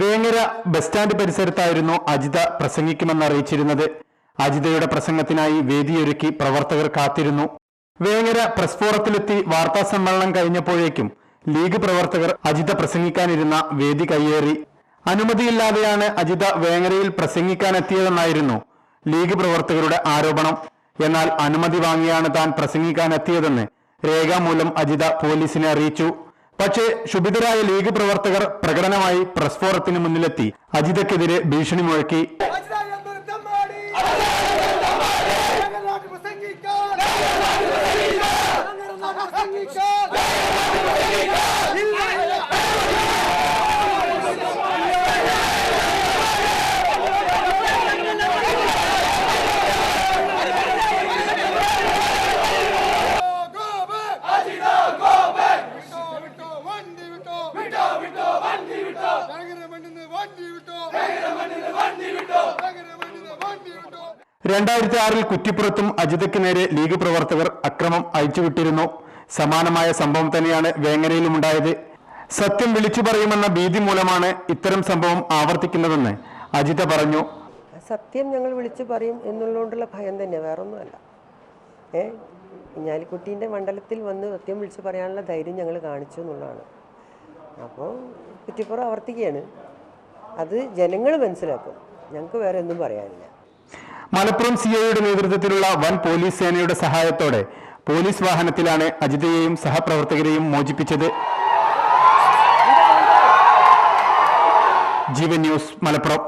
Vengara bus stand പരിസരത്തായിരുന്നു Ajitha പ്രസംഗിക്കുമെന്ന് അറിയിച്ചിരുന്നത്. അജിതയുടെ പ്രസംഗത്തിനായി വേദിയൊരുക്കി പ്രവർത്തകർ കാത്തിരുന്നു. വേങ്ങര പ്രസ് ഫോറത്തിലെത്തി വാർത്താ സമ്മേളനം കഴിഞ്ഞപ്പോഴേക്കും ലീഗ് പ്രവർത്തകർ അജിത പ്രസംഗിക്കാനിരുന്ന വേദി കയ്യേറി. അനുമതിയില്ലാതെയാണ് അജിത വേങ്ങരയിൽ പ്രസംഗിക്കാനെത്തിയതെന്നായിരുന്നു ലീഗ് പ്രവർത്തകരുടെ ആരോപണം. എന്നാൽ അനുമതി വാങ്ങിയാണ് താൻ പ്രസംഗിക്കാനെത്തിയതെന്ന് രേഖാമൂലം അജിത പോലീസിനെ അറിയിച്ചു. പക്ഷേ ക്ഷുഭിതരായ ലീഗ് പ്രവർത്തകർ പ്രകടനമായി പ്രസ് ഫോറത്തിന് മുന്നിലെത്തി അജിതയ്ക്കെതിരെ ഭീഷണി മുഴക്കി. ിൽ കുറ്റിപ്പുറത്തും അജിതയ്ക്ക് നേരെ ലീഗ് പ്രവർത്തകർ അക്രമം അയച്ചുവിട്ടിരുന്നു. സമാനമായ സംഭവം തന്നെയാണ് വേങ്ങരയിലും ഉണ്ടായത്. സത്യം വിളിച്ചു പറയുമെന്ന ഭീതി മൂലമാണ് ഇത്തരം സംഭവം ആവർത്തിക്കുന്നതെന്ന് അജിത പറഞ്ഞു. സത്യം ഞങ്ങൾ വിളിച്ചു പറയും എന്നുള്ളതുകൊണ്ടുള്ള ഭയം തന്നെ, വേറൊന്നുമല്ല. കുഞ്ഞാലിക്കുട്ടീൻ്റെ മണ്ഡലത്തിൽ വന്ന് സത്യം വിളിച്ചു പറയാനുള്ള ധൈര്യം ഞങ്ങൾ കാണിച്ചു എന്നുള്ളതാണ്. അപ്പോൾ കുറ്റിപ്പുറം ആവർത്തിക്കുകയാണ്. അത് ജനങ്ങൾ മനസ്സിലാക്കും. ഞങ്ങൾക്ക് വേറെ ഒന്നും പറയാനില്ല. മലപ്പുറം സിഐയുടെ നേതൃത്വത്തിലുള്ള വൻ പോലീസ് സേനയുടെ സഹായത്തോടെ പോലീസ് വാഹനത്തിലാണ് അജിതയെയും സഹപ്രവർത്തകരെയും മോചിപ്പിച്ചത്. ജീവൻ ന്യൂസ്, മലപ്പുറം.